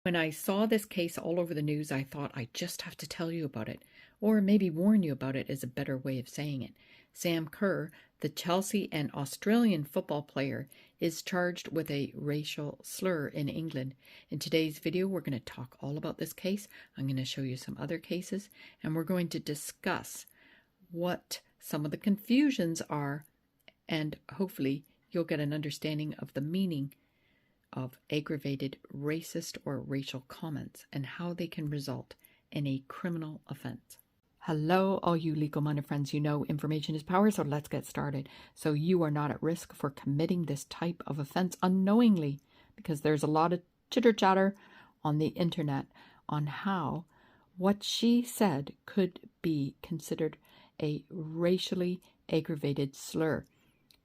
When I saw this case all over the news, I thought I just have to tell you about it, or maybe warn you about it is a better way of saying it. Sam Kerr, the Chelsea and Australian football player, is charged with a racial slur in England. In today's video, we're going to talk all about this case. I'm going to show you some other cases, and we're going to discuss what some of the confusions are, and hopefully you'll get an understanding of the meaning of aggravated racist or racial comments and how they can result in a criminal offense. Hello, all you legal-minded friends. You know information is power, so let's get started. So you are not at risk for committing this type of offense unknowingly, because there's a lot of chitter-chatter on the internet on how what she said could be considered a racially aggravated slur.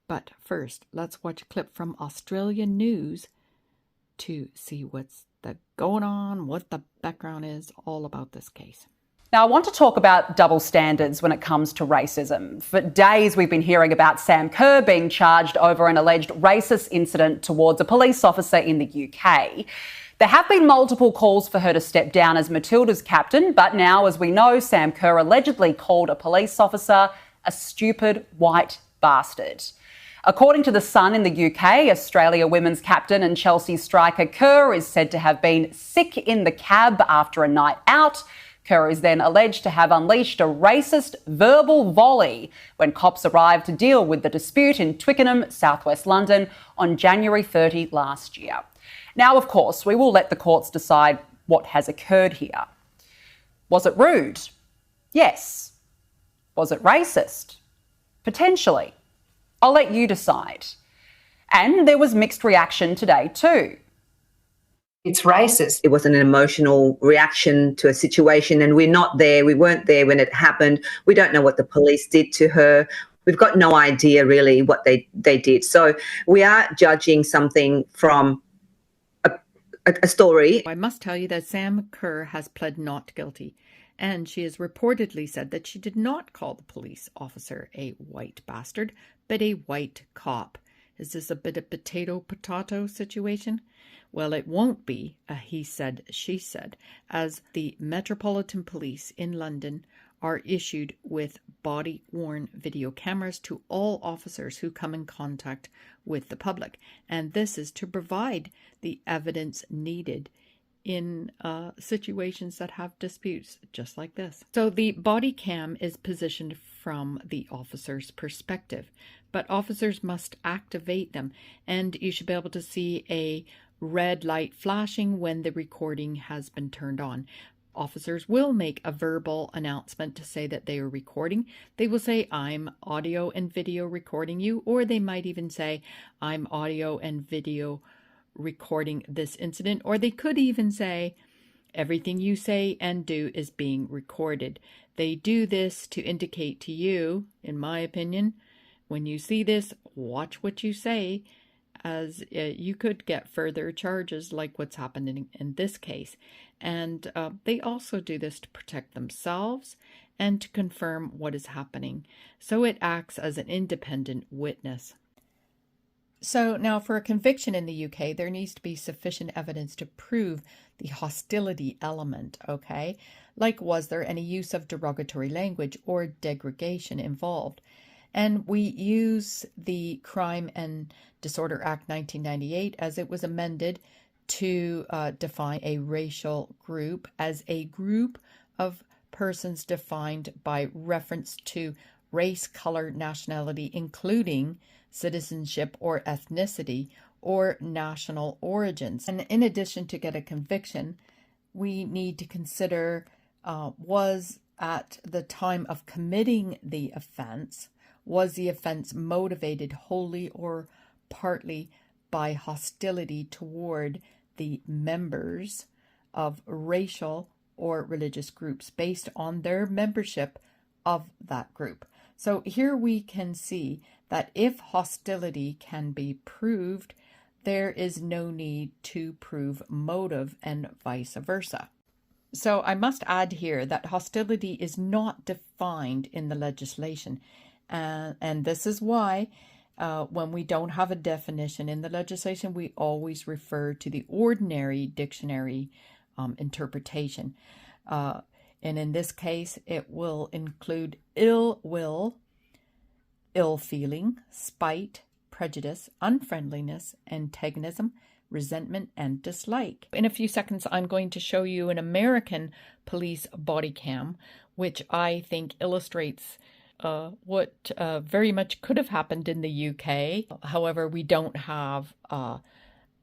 But first, let's watch a clip from Australian news to see what's going on, what the background is, all about this case. Now, I want to talk about double standards when it comes to racism. For days, we've been hearing about Sam Kerr being charged over an alleged racist incident towards a police officer in the UK. There have been multiple calls for her to step down as Matilda's captain, but now, as we know, Sam Kerr allegedly called a police officer a stupid white bastard. According to The Sun in the UK, Australia women's captain and Chelsea striker Kerr is said to have been sick in the cab after a night out. Kerr is then alleged to have unleashed a racist verbal volley when cops arrived to deal with the dispute in Twickenham, southwest London, on January 30 last year. Now, of course, we will let the courts decide what has occurred here. Was it rude? Yes. Was it racist? Potentially. I'll let you decide. And there was mixed reaction today too. It's racist. It was an emotional reaction to a situation, and we're not there. We weren't there when it happened. We don't know what the police did to her. We've got no idea really what they did. So we are judging something from a story. I must tell you that Sam Kerr has pled not guilty, and she has reportedly said that she did not call the police officer a white bastard, but a white cop. Is this a bit of potato situation? Well, it won't be a he said, she said, as the Metropolitan Police in London are issued with body-worn video cameras to all officers who come in contact with the public. And this is to provide the evidence needed in situations that have disputes just like this. So the body cam is positioned from the officer's perspective, but officers must activate them, and you should be able to see a red light flashing when the recording has been turned on. Officers will make a verbal announcement to say that they are recording. They will say, "I'm audio and video recording you," or they might even say, "I'm audio and video recording this incident," or they could even say, "Everything you say and do is being recorded." They do this to indicate to you, in my opinion, when you see this, watch what you say, as you could get further charges like what's happening in this case. And they also do this to protect themselves and to confirm what is happening. So it acts as an independent witness. So now for a conviction in the UK, there needs to be sufficient evidence to prove the hostility element, okay? Like, was there any use of derogatory language or degradation involved? And we use the Crime and Disorder Act 1998 as it was amended to define a racial group as a group of persons defined by reference to race, color, nationality, including citizenship or ethnicity or national origins. And in addition, to get a conviction, we need to consider was at the time of committing the offense, was the offense motivated wholly or partly by hostility toward the members of racial or religious groups based on their membership of that group. So here we can see that if hostility can be proved, there is no need to prove motive and vice versa. So I must add here that hostility is not defined in the legislation. And this is why When we don't have a definition in the legislation, we always refer to the ordinary dictionary interpretation. And in this case, it will include ill will, ill feeling, spite, prejudice, unfriendliness, antagonism, resentment, and dislike. In a few seconds, I'm going to show you an American police body cam, which I think illustrates what very much could have happened in the UK. However, we don't have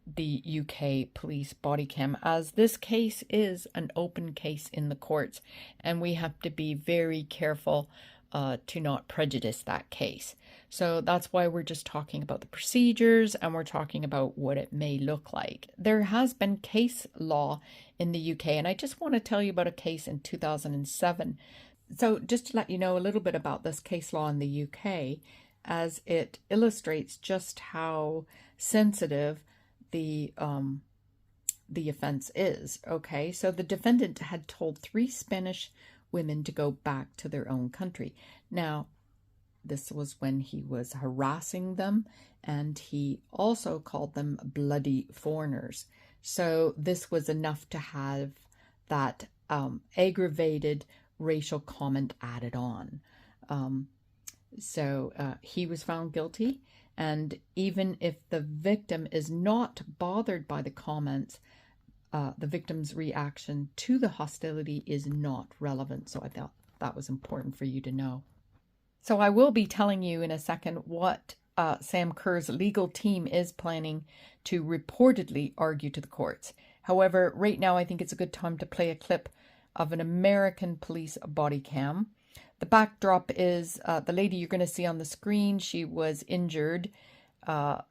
the UK police body cam, as this case is an open case in the courts, and we have to be very careful to not prejudice that case. So that's why we're just talking about the procedures, and we're talking about what it may look like. There has been case law in the UK, and I just want to tell you about a case in 2007. So just to let you know a little bit about this case law in the UK, as it illustrates just how sensitive the offense is. Okay, so the defendant had told 3 Spanish women to go back to their own country. Now, this was when he was harassing them, and he also called them bloody foreigners. So this was enough to have that aggravated racial comment added on. So he was found guilty, and even if the victim is not bothered by the comments, the victim's reaction to the hostility is not relevant. So I thought that was important for you to know. So I will be telling you in a second what Sam Kerr's legal team is planning to reportedly argue to the courts. However, right now I think it's a good time to play a clip of an American police body cam. The backdrop is the lady you're going to see on the screen. She was injured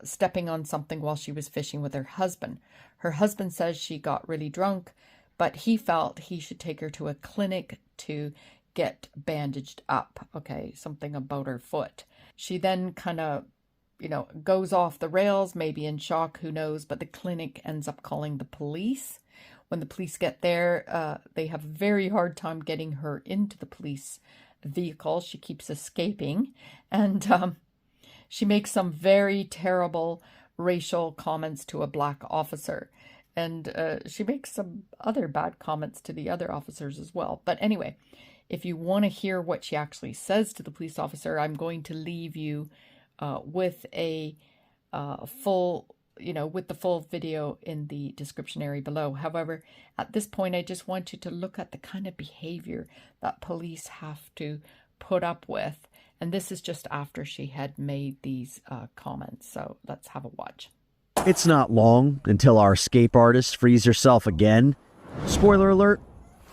stepping on something while she was fishing with her husband. Her husband says she got really drunk, but he felt he should take her to a clinic to get bandaged up. Okay, something about her foot. She then kind of, goes off the rails, maybe in shock, who knows, but the clinic ends up calling the police. When the police get there, they have a very hard time getting her into the police vehicle. She keeps escaping, and she makes some very terrible racial comments to a black officer, and she makes some other bad comments to the other officers as well. But anyway, if you want to hear what she actually says to the police officer, I'm going to leave you with a full with the full video in the description area below. However, at this point, I just want you to look at the kind of behavior that police have to put up with. And this is just after she had made these comments. So let's have a watch. It's not long until our escape artist frees herself again. Spoiler alert,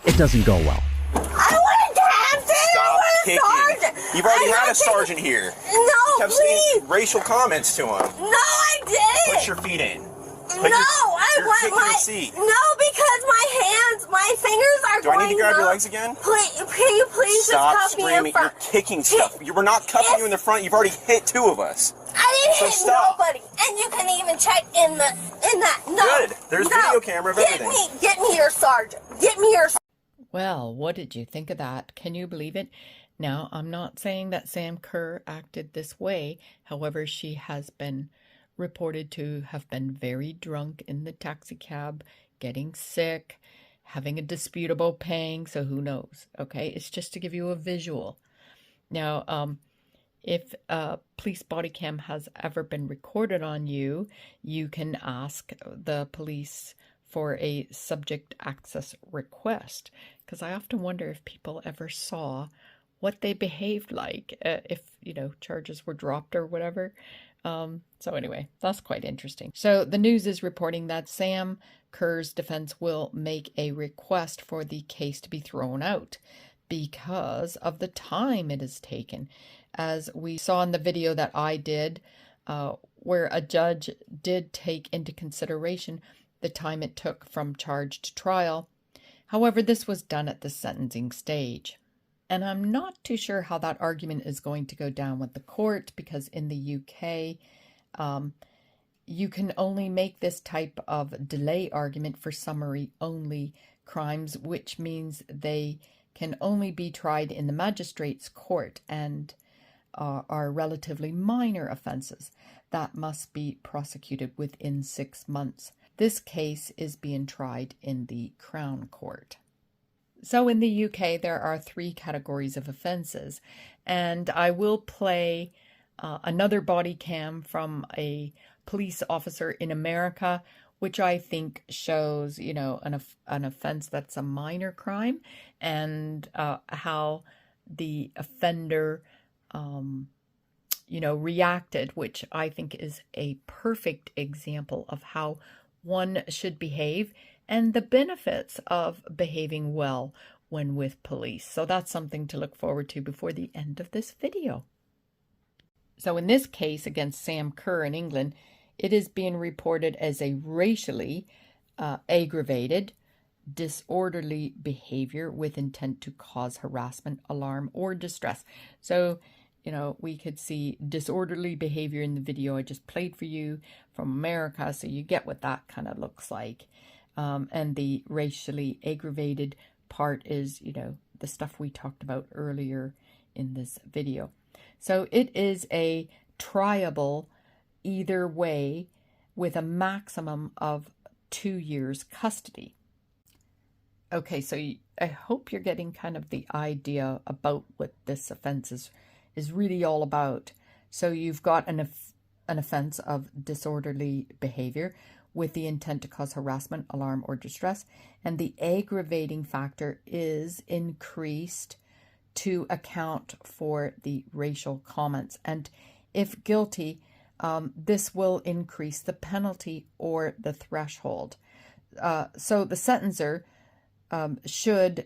it doesn't go well. I wanted to have dinner with a sergeant. You've already had a sergeant here. No, you kept please. saying racial comments to him. No, I didn't. Put your feet in. I want my seat. No, because my fingers are Do I going need to grab your numb. legs again? Please, can you please Stop just cuff me in screaming. front? You're kicking stuff. You were not cuffing you in the front. You've already hit 2 of us. I didn't So hit stop. nobody, and you can even check in that. No, Good. There's video camera of everything. Get me your sergeant. Get me your. Well, what did you think of that? Can you believe it? Now, I'm not saying that Sam Kerr acted this way. However, she has been reported to have been very drunk in the taxi cab, getting sick, having a disputable pang, so who knows, okay? It's just to give you a visual. Now, if a police body cam has ever been recorded on you, you can ask the police for a subject access request, because I often wonder if people ever saw what they behaved like, if, charges were dropped or whatever. So anyway, that's quite interesting. So the news is reporting that Sam Kerr's defense will make a request for the case to be thrown out because of the time it has taken. As we saw in the video that I did, where a judge did take into consideration the time it took from charge to trial. However, this was done at the sentencing stage. And I'm not too sure how that argument is going to go down with the court, because in the UK, you can only make this type of delay argument for summary only crimes, which means they can only be tried in the magistrate's court. And are relatively minor offences that must be prosecuted within 6 months. This case is being tried in the Crown Court. So in the UK, there are 3 categories of offences, and I will play another body cam from a police officer in America, which I think shows, an offense that's a minor crime, and how the offender, reacted, which I think is a perfect example of how one should behave and the benefits of behaving well when with police. So that's something to look forward to before the end of this video. So in this case against Sam Kerr in England, it is being reported as a racially aggravated disorderly behavior with intent to cause harassment, alarm, or distress. So, we could see disorderly behavior in the video I just played for you from America, so you get what that kind of looks like. And the racially aggravated part is, the stuff we talked about earlier in this video. So it is a triable either way with a maximum of 2 years custody. Okay, so I hope you're getting kind of the idea about what this offense is really all about. So you've got an offense of disorderly behavior with the intent to cause harassment, alarm, or distress, and the aggravating factor is increased to account for the racial comments. And if guilty, this will increase the penalty or the threshold. So the sentencer should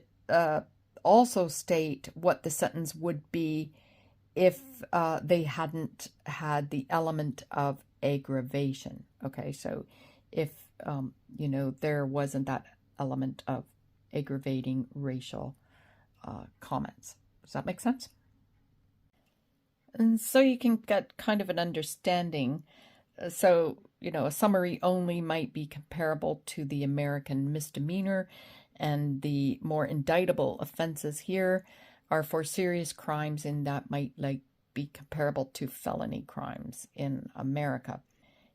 also state what the sentence would be if they hadn't had the element of aggravation. Okay, so if, there wasn't that element of aggravating racial comments. Does that make sense? And so you can get kind of an understanding. So, a summary only might be comparable to the American misdemeanor, and the more indictable offenses here are for serious crimes, and that might be comparable to felony crimes in America.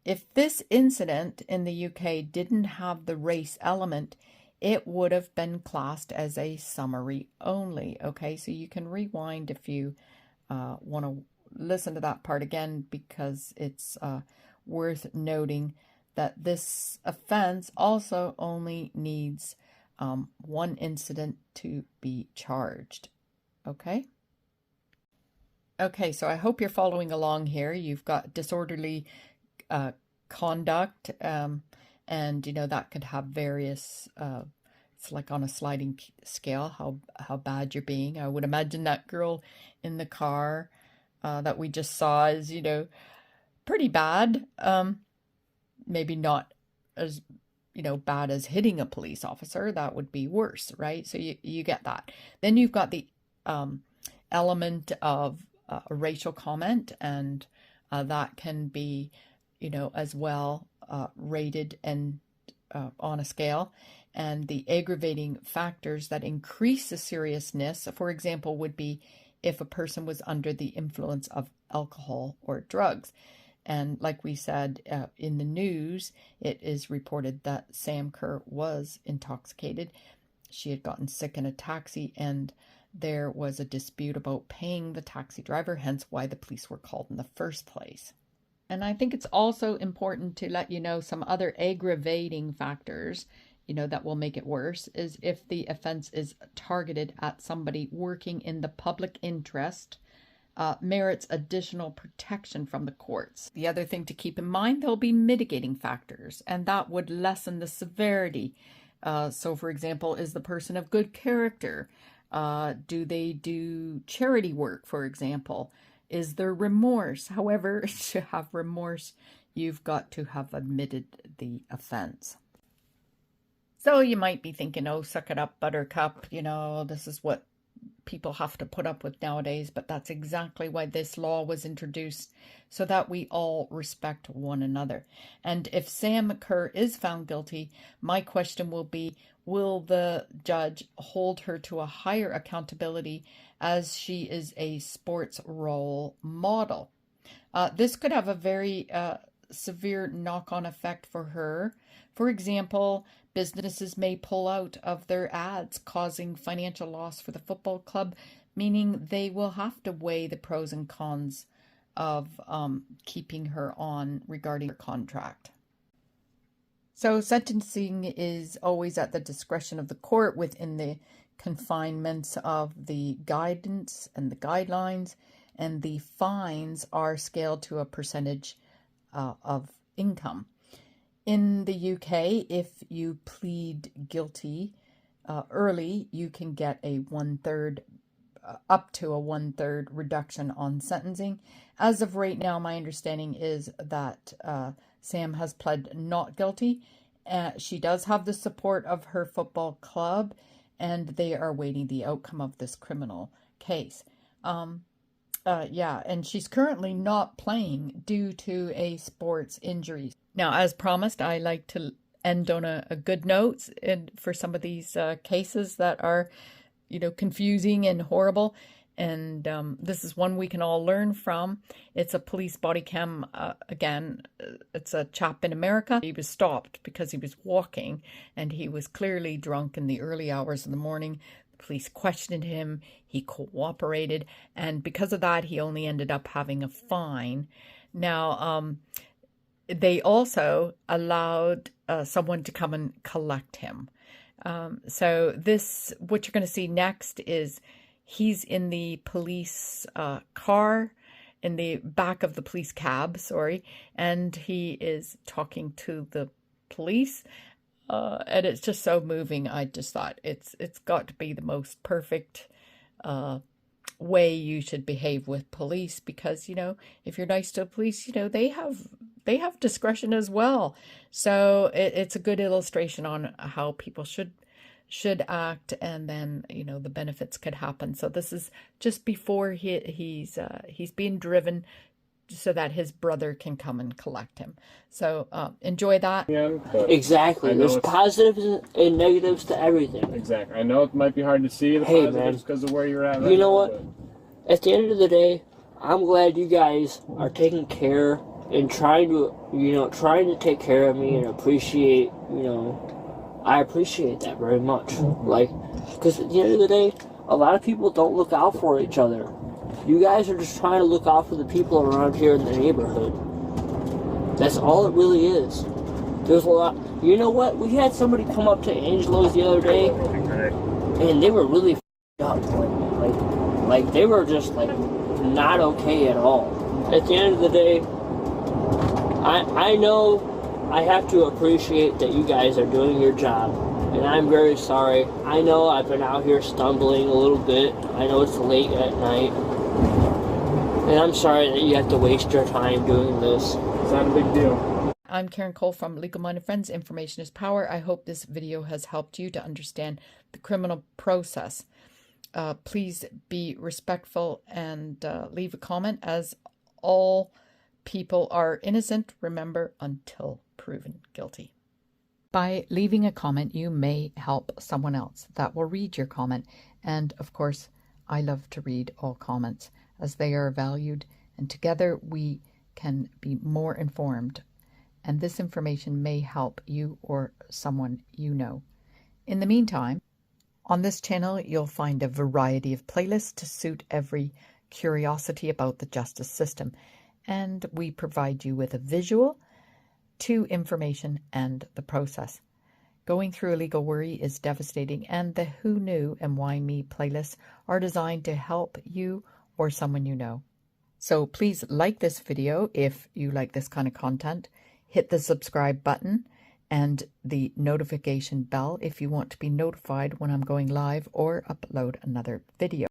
If this incident in the UK didn't have the race element, it would have been classed as a summary only. Okay, so you can rewind if you want to listen to that part again, because it's worth noting that this offense also only needs one incident to be charged. Okay? Okay, so I hope you're following along here. You've got disorderly conduct, and that could have various, it's like on a sliding scale, how bad you're being. I would imagine that girl in the car that we just saw is, pretty bad. Maybe not as, bad as hitting a police officer. That would be worse, right? So you get that. Then you've got the element of a racial comment, and that can be, as well rated and on a scale. And the aggravating factors that increase the seriousness, for example, would be if a person was under the influence of alcohol or drugs. And like we said in the news, it is reported that Sam Kerr was intoxicated. She had gotten sick in a taxi, and there was a dispute about paying the taxi driver, hence why the police were called in the first place. And I think it's also important to let you know some other aggravating factors, that will make it worse, is if the offense is targeted at somebody working in the public interest, merits additional protection from the courts. The other thing to keep in mind, there'll be mitigating factors, and that would lessen the severity. So, for example, is the person of good character? Do they do charity work, for example? Is there remorse? However, to have remorse, you've got to have admitted the offense. So you might be thinking, oh, suck it up, buttercup. This is what people have to put up with nowadays. But that's exactly why this law was introduced, so that we all respect one another. And if Sam Kerr is found guilty, my question will be, will the judge hold her to a higher accountability as she is a sports role model? This could have a very severe knock-on effect for her. For example, businesses may pull out of their ads, causing financial loss for the football club, meaning they will have to weigh the pros and cons of keeping her on regarding her contract. So sentencing is always at the discretion of the court within the confinements of the guidance and the guidelines, and the fines are scaled to a percentage of income. In the UK, if you plead guilty early, you can get a up to a 1/3 reduction on sentencing. As of right now, my understanding is that Sam has pled not guilty. She does have the support of her football club, and they are waiting the outcome of this criminal case. And she's currently not playing due to a sports injury. Now, as promised, I like to end on a good note for some of these cases that are, confusing and horrible. And this is one we can all learn from. It's a police body cam. Again, it's a chap in America. He was stopped because he was walking and he was clearly drunk in the early hours of the morning. The police questioned him. He cooperated. And because of that, he only ended up having a fine. Now, they also allowed someone to come and collect him. So what you're going to see next is he's in the police car, in the back of the police cab, and he is talking to the police. And it's just so moving. I just thought it's got to be the most perfect way you should behave with police, because, if you're nice to the police, they have discretion as well. So it's a good illustration on how people should act, and then the benefits could happen. So this is just before he's being driven so that his brother can come and collect him. So enjoy that. Exactly. There's positives and negatives to everything. Exactly. I know it might be hard to see the positives because of where you're at right You know now, what? At the end of the day, I'm glad you guys are taking care and trying to take care of me and appreciate, I appreciate that very much. Because at the end of the day, a lot of people don't look out for each other. You guys are just trying to look out for the people around here in the neighborhood. That's all it really is. There's a lot. You know what? We had somebody come up to Angelo's the other day, and they were really up. Like they were just not okay at all. At the end of the day, I know I have to appreciate that you guys are doing your job, and I'm very sorry. I know I've been out here stumbling a little bit. I know it's late at night, and I'm sorry that you have to waste your time doing this. It's not a big deal. I'm Karen Cole from Legal Minded Friends. Information is power. I hope this video has helped you to understand the criminal process. Please be respectful and leave a comment, as all people are innocent, remember, until proven guilty. By leaving a comment, you may help someone else that will read your comment. And of course, I love to read all comments, as they are valued, and together we can be more informed. And this information may help you or someone you know. In the meantime, on this channel, you'll find a variety of playlists to suit every curiosity about the justice system. And we provide you with a visual to information and the process. Going through a legal worry is devastating, and the Who Knew and Why Me playlists are designed to help you or someone you know. So please like this video if you like this kind of content. Hit the subscribe button and the notification bell if you want to be notified when I'm going live or upload another video.